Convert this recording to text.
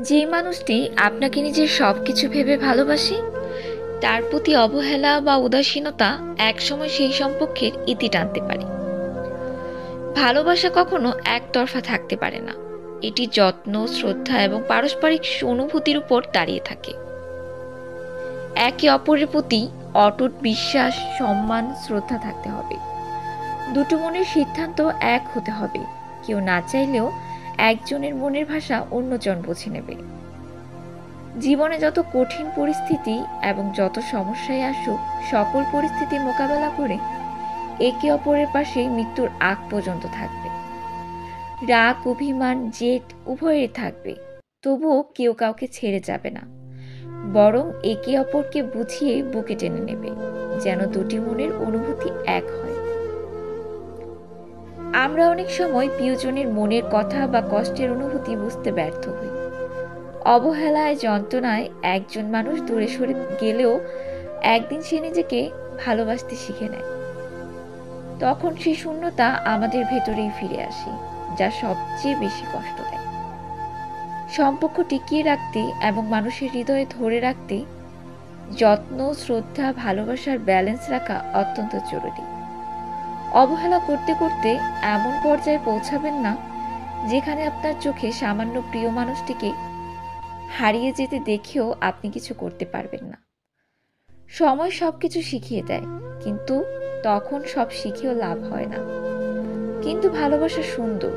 যে মানুষটি আপনাকে নিজের সবকিছু ভেবে ভালোবাসে, তার প্রতি অবহেলা বা উদাসীনতা একসময় সেই সম্পর্কের ইতি টানতে পারে। ভালোবাসা কখনো একতরফা থাকতে পারে না। এটি যত্ন, শ্রদ্ধা এবং পারস্পরিক অনুভূতির উপর দাঁড়িয়ে থাকে। একে অপরের প্রতি অটুট বিশ্বাস, সম্মান, শ্রদ্ধা থাকতে হবে। দুটো মনের সিদ্ধান্ত এক হতে হবে। কেউ না চাইলেও একজনের মনের ভাষা অন্যজন বুঝে নেবে। জীবনে যত কঠিন পরিস্থিতি এবং যত সমস্যায় আসুক, সকল পরিস্থিতি মোকাবেলা করে একে অপরের পাশে মৃত্যুর আগ পর্যন্ত থাকবে। রাগ, অভিমান, জেদ উভয়েরই থাকবে, তবুও কেউ কাউকে ছেড়ে যাবে না। বরং একে অপরকে বুঝিয়ে বুকে টেনে নেবে, যেন দুটি মনের অনুভূতি এক হয়। আমরা অনেক সময় প্রিয়জনের মনের কথা বা কষ্টের অনুভূতি বুঝতে ব্যর্থ হই। অবহেলায়, যন্ত্রণায় একজন মানুষ দূরে সরে গেলেও একদিন সে নিজেকে ভালোবাসতে শিখে নেয়। তখন সেই শূন্যতা আমাদের ভেতরেই ফিরে আসে, যা সবচেয়ে বেশি কষ্ট দেয়। সম্পর্ক টিকিয়ে রাখতে এবং মানুষের হৃদয়ে ধরে রাখতে যত্ন, শ্রদ্ধা, ভালোবাসার ব্যালেন্স রাখা অত্যন্ত জরুরি। অবহেলা করতে করতে এমন পর্যায়ে পৌঁছাবেন না যেখানে আপনার চোখে সামান্য প্রিয় মানুষটিকে হারিয়ে যেতে দেখেও আপনি কিছু করতে পারবেন না। সময় সবকিছু শিখিয়ে দেয়, কিন্তু তখন সব শিখেও লাভ হয় না। কিন্তু ভালোবাসা সুন্দর,